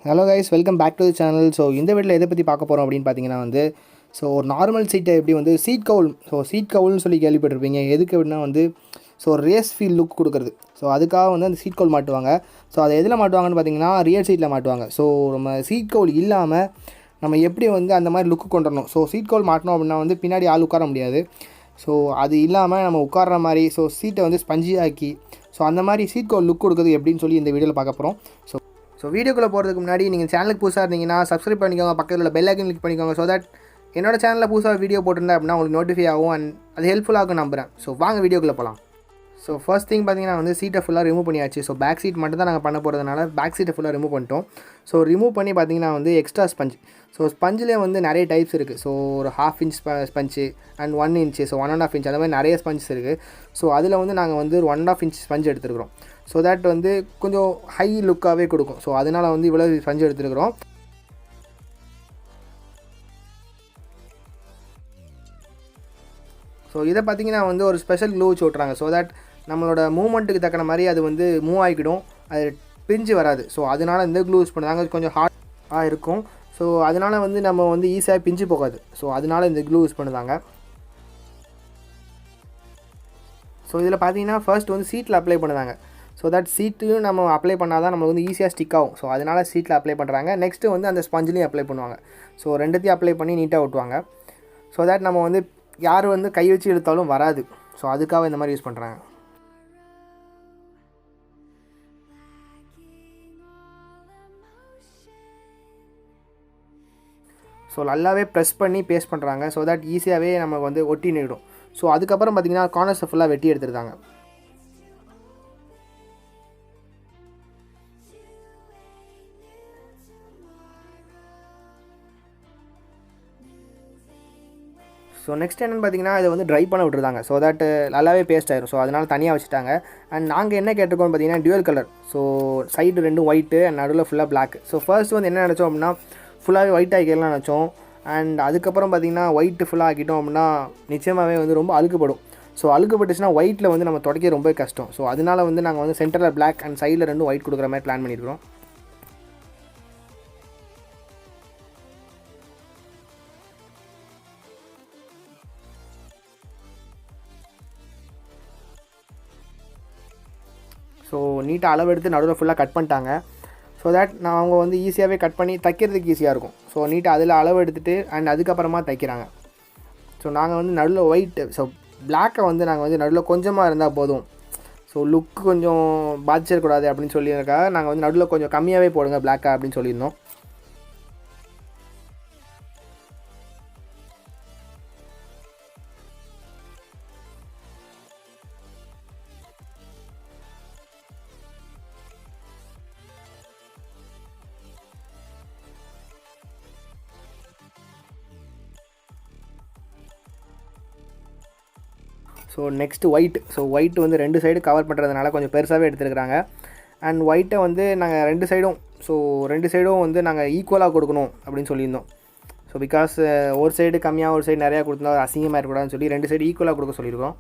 Hello guys, welcome back to the channel. So இந்த வீடியோவில் எதை பற்றி பார்க்க போகிறோம் அப்படின்னு பார்த்தீங்கன்னா ஸோ ஒரு நார்மல் சீட்டை எப்படி சீட் கவுல், சீட் கவுல்னு சொல்லி கேள்விப்பட்டிருப்பீங்க. எதுக்கு அப்படின்னா ஸோ ரேஸ் ஃபீல் லுக் கொடுக்குறது. ஸோ அதுக்காக அந்த சீட் கவுல் மாட்டுவாங்க. ஸோ அதை எதில் மாட்டுவாங்கன்னு பார்த்தீங்கன்னா ரியர் சீட்டில் மாட்டுவாங்க. ஸோ நம்ம சீட் கவுல் இல்லாமல் நம்ம எப்படி அந்த மாதிரி லுக்கு கொண்டு வரணும். ஸோ சீட் கவுல் மாட்டணும் அப்படின்னா பின்னாடி ஆள் உட்கார முடியாது. ஸோ அது இல்லாமல் நம்ம உட்கார்ற மாதிரி சீட்டை ஸ்பஞ்சி ஆக்கி அந்த மாதிரி சீட் கவுல் லுக் கொடுக்குறது எப்படின்னு சொல்லி இந்த வீடியோவில் பார்க்க போகிறோம். ஸோ வீடியோக்குள்ளே போகிறதுக்கு முன்னாடி நீங்கள் சேனலுக்கு புதுசாக இருந்தீங்கன்னா சப்ஸ்கிரைப் பண்ணிக்கோங்க, பக்கத்தில் உள்ள பெல் ஐக்கன் கிளிக் பண்ணிக்கோங்க. ஸோ தட் என்னோட சேனலில் புதுசாக வீடியோ போட்டிருந்தேன் அப்படின்னா உங்களுக்கு நோட்டிஃபை ஆகும் அண்ட் அது ஹெல்ப்ஃபுல்லாக நம்புகிறேன். ஸோ வாங்க வீடியோக்குள்ளே போகலாம். ஸோ ஃபர்ஸ்ட் திங் பார்த்தீங்கன்னா சீட்டை ஃபுல்லாக ரிமூவ் பண்ணியாச்சு. ஸோ பேக் சீட் மட்டும் தான் நாங்கள் பண்ண போகிறதுனால பேக் சீட்டை ஃபுல்லாக ரிமூவ் பண்ணிட்டோம். ஸோ ரிமூவ் பண்ணி பார்த்தீங்கன்னா எக்ஸ்ட்ரா ஸ்பஞ்ச். ஸோ ஸ்பஞ்சிலே நிறைய டைப்ஸ் இருக்குது. ஸோ ஒரு 1/2 inch sponge and 1 inch, so 1.5 inch அந்த மாதிரி நிறைய ஸ்பஞ்ச் இருக்குது. ஸோ அதில் நாங்கள் ஒரு 1.5 inch ஸ்பஞ்ச் எடுத்துருக்கிறோம். ஸோ தட் கொஞ்சம் ஹை லுக்காகவே கொடுக்கும். ஸோ அதனால் இவ்வளோ ஸ்பஞ்ச் எடுத்துருக்கிறோம். ஸோ இதை பார்த்தீங்கன்னா ஒரு ஸ்பெஷல் க்ளூ வச்சு விட்றாங்க. ஸோ தட் நம்மளோட மூவ்மெண்ட்டுக்கு தக்கன மாதிரி அது மூவ் ஆகிக்கிடும், அது பிரிஞ்சு வராது. ஸோ அதனால் இந்த க்ளூ யூஸ் பண்ணுறாங்க. கொஞ்சம் ஹார்டாக இருக்கும். ஸோ அதனால் நம்ம ஈஸியாக பிஞ்சு போகாது. ஸோ அதனால் இந்த க்ளூ யூஸ் பண்ணுறாங்க. ஸோ இதில் பார்த்தீங்கன்னா ஃபர்ஸ்ட் சீட்டில் அப்ளை பண்ணுறாங்க. ஸோ தட் சீட்டையும் நம்ம அப்ளை பண்ணால் தான் நம்மளுக்கு ஈஸியாக ஸ்டிக் ஆகும். ஸோ அதனால் சீட்டில் அப்ளை பண்ணுறாங்க. நெக்ஸ்ட்டு அந்த ஸ்பஞ்சிலையும் அப்ளை பண்ணுவாங்க. ஸோ ரெண்டுத்தையும் அப்ளை பண்ணி நீட்டாக ஒட்டுவாங்க. ஸோ தட் நம்ம யார் கை வச்சு இழுத்தாலும் வராது. ஸோ அதுக்காக இந்த மாதிரி யூஸ் பண்ணுறாங்க. ஸோ நல்லாவே ப்ரெஸ் பண்ணி பேஸ்ட் பண்ணுறாங்க. ஸோ தட் ஈஸியாகவே நம்ம ஒட்டி நிடும். ஸோ அதுக்கப்புறம் பார்த்திங்கன்னா கார்னர்ஸை ஃபுல்லாக வெட்டி எடுத்துருக்காங்க. ஸோ நெக்ஸ்ட் என்னென்னு பார்த்தீங்கன்னா இதை ட்ரை பண்ண விட்டுருந்தாங்க. ஸோ தட் நல்லாவே பேஸ்ட் ஆயிரும். ஸோ அதனால் தனியாக வச்சுட்டாங்க. அண்ட் நாங்கள் என்ன கேட்டிருக்கோம்னு பார்த்தீங்கன்னா டியூவல் கலர். ஸோ சைடு ரெண்டும் ஒயிட்டு அண்ட் நடுவில் ஃபுல்லாக பிளாக். ஸோ ஃபர்ஸ்ட் என்ன நினச்சோம் அப்படின்னா ஃபுல்லாகவே ஒயிட் ஆகிக்கலாம் நினச்சோம். அண்ட் அதுக்கப்புறம் பார்த்திங்கன்னா ஒயிட்டு ஃபுல்லாக ஆக்கிட்டோம் அப்படின்னா நிச்சயமாகவே ரொம்ப அழுக்குப்படும். ஸோ அழுக்குப்பட்டுச்சுன்னா ஒயிட்டில் நம்ம துடைக்க ரொம்ப கஷ்டம். ஸோ அதனால் நாங்கள் சென்டரில் பிளாக் அண்ட் சைடில் ரெண்டும் ஒயிட் கொடுக்குற மாதிரி பிளான் பண்ணியிருக்கிறோம். ஸோ நீட்டாக அளவு எடுத்து நடுவில் ஃபுல்லாக கட் பண்ணிட்டாங்க. ஸோ தட் அவங்க ஈஸியாகவே கட் பண்ணி தைக்கிறதுக்கு ஈஸியாக இருக்கும். ஸோ நீட்டாக அதில் அளவு எடுத்துகிட்டு அண்ட் அதுக்கப்புறமா தைக்கிறாங்க. ஸோ நாங்கள் நடுவில் ஒயிட்டு, ஸோ பிளாக்கை நாங்கள் நடுவில் கொஞ்சமாக இருந்தால் போதும். ஸோ லுக்கு கொஞ்சம் பாதிச்சிடக்கூடாது அப்படின்னு சொல்லியிருக்காங்க. நாங்கள் நடுவில் கொஞ்சம் கம்மியாகவே போடுங்க பிளாக்கை அப்படின்னு சொல்லியிருந்தோம். So next white. So white 2 side cover பண்ணுறதுனால கொஞ்சம் பெருசாகவே எடுத்துருக்குறாங்க. அண்ட் ஒயிட்டை நாங்கள் 2 சைடும், ஸோ 2 சைடும் நாங்கள் ஈக்குவலாக கொடுக்கணும் அப்படின்னு சொல்லியிருந்தோம். ஸோ பிகாஸ் ஒரு சைடு கம்மியாக ஒரு சைடு நிறையா கொடுத்தா அசிங்கமாக இருக்கக்கூடாதுன்னு சொல்லி 2 சைடு ஈக்குவலாக கொடுக்க சொல்லியிருக்கோம்.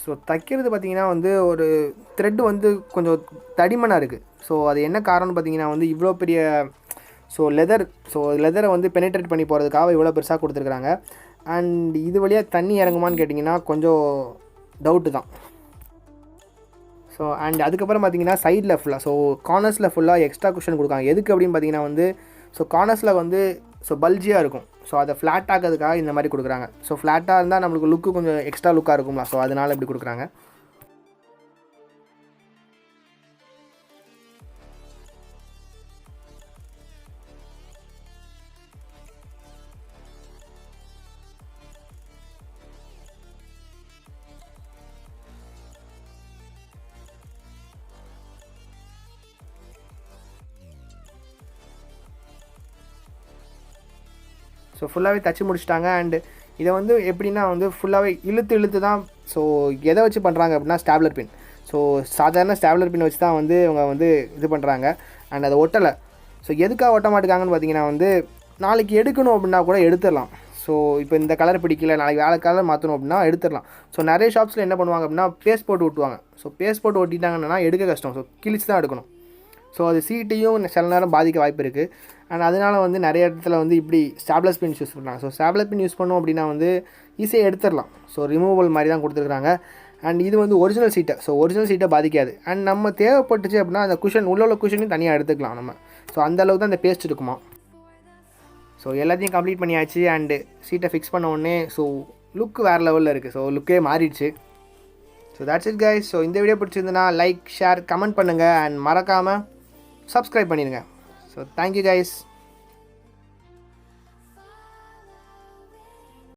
ஸோ தைக்கிறது பார்த்திங்கன்னா ஒரு த்ரெட்டு கொஞ்சம் தடிமனாக இருக்குது. ஸோ அது என்ன காரணம்னு பார்த்திங்கன்னா இவ்வளோ பெரிய லெதரை பெனிட்ரேட் பண்ணி போகிறதுக்காக இவ்வளோ பெருசாக கொடுத்துருக்குறாங்க. அண்ட் இது வழியாக தண்ணி இறங்குமான்னு கேட்டிங்கன்னா கொஞ்சம் டவுட்டு தான். ஸோ அண்ட் அதுக்கப்புறம் பார்த்திங்கன்னா சைடில் ஃபுல்லாக, ஸோ கார்னர்ஸில் ஃபுல்லாக எக்ஸ்ட்ரா குஷன் கொடுக்காங்க. எதுக்கு அப்படின்னு பார்த்திங்கன்னா ஸோ கார்னர்ஸில் ஸோ பல்ஜியாக இருக்கும். ஸோ அதை ஃப்ளாட் ஆகிறதுக்காக இந்த மாதிரி கொடுக்குறாங்க. ஸோ ஃப்ளாட்டாக இருந்தால் நம்மளுக்கு லுக்கு கொஞ்சம் எக்ஸ்ட்ரா லுக்காக இருக்கும்ல. ஸோ அதனால் இப்படி கொடுக்குறாங்க. ஸோ ஃபுல்லாகவே தச்சு முடிச்சிட்டாங்க. அண்டு இதை வந்து எப்படின்னா வந்து ஃபுல்லாகவே இழுத்து தான். ஸோ எதை வச்சு பண்ணுறாங்க அப்படின்னா ஸ்டாப்லர் பின். ஸோ சாதாரண ஸ்டாப்லர் பின் வச்சு தான் வந்து இவங்க வந்து இது பண்ணுறாங்க. அண்ட் அதை ஒட்டலை. ஸோ எதுக்காக ஒட்ட மாட்டேங்காங்கன்னு பார்த்தீங்கன்னா வந்து நாளைக்கு எடுக்கணும் அப்படின்னா கூட எடுத்துடலாம். ஸோ இப்போ இந்த கலர் பிடிக்கல, நாளைக்கு வேறு கலர் மாற்றணும் அப்படின்னா எடுத்துடலாம். ஸோ நிறைய ஷாப்ஸில் என்ன பண்ணுவாங்க அப்படின்னா பேஸ்ட் போட்டு ஒட்டுவாங்க. ஸோ பேஸ்ட் போட்டு ஒட்டிட்டாங்கன்னா எடுக்க கஷ்டம். ஸோ கிழிச்சு தான் எடுக்கணும். ஸோ அது சீட்டையும் சில நேரம் பாதிக்க வாய்ப்பு இருக்குது. அண்ட் அதனால் வந்து நிறைய இடத்துல வந்து இப்படி ஸ்டாப்லர் பின் யூஸ் பண்ணுறாங்க. ஸோ ஸ்டாப்லர் பின் யூஸ் பண்ணோம் அப்படின்னா வந்து ஈஸியாக எடுத்துடலாம். ஸோ ரிமூவல் மாதிரி தான் கொடுத்துருக்காங்க. அண்ட் இது வந்து ஒரிஜினல் சீட்டை. ஸோ ஒரிஜினல் சீட்டை பாதிக்காது. அண்ட் நம்ம தேவைப்பட்டுச்சு அப்படின்னா அந்த குஷன் உள்ள குஷனையும் தனியாக எடுத்துக்கலாம் நம்ம. ஸோ அந்தளவுக்கு தான் அந்த பேஸ்ட் இருக்குமா. ஸோ எல்லாத்தையும் கம்ப்ளீட் பண்ணியாச்சு. அண்டு சீட்டை ஃபிக்ஸ் பண்ண உடனே ஸோ லுக் வேறு லெவலில் இருக்குது. ஸோ லுக்கே மாறிடுச்சு. So that's it guys. So இந்த வீடியோ பிடிச்சிருந்துன்னா லைக், ஷேர், கமெண்ட் பண்ணுங்கள். அண்ட் மறக்காமல் சப்ஸ்கிரைப் பண்ணிடுங்க. So thank you guys.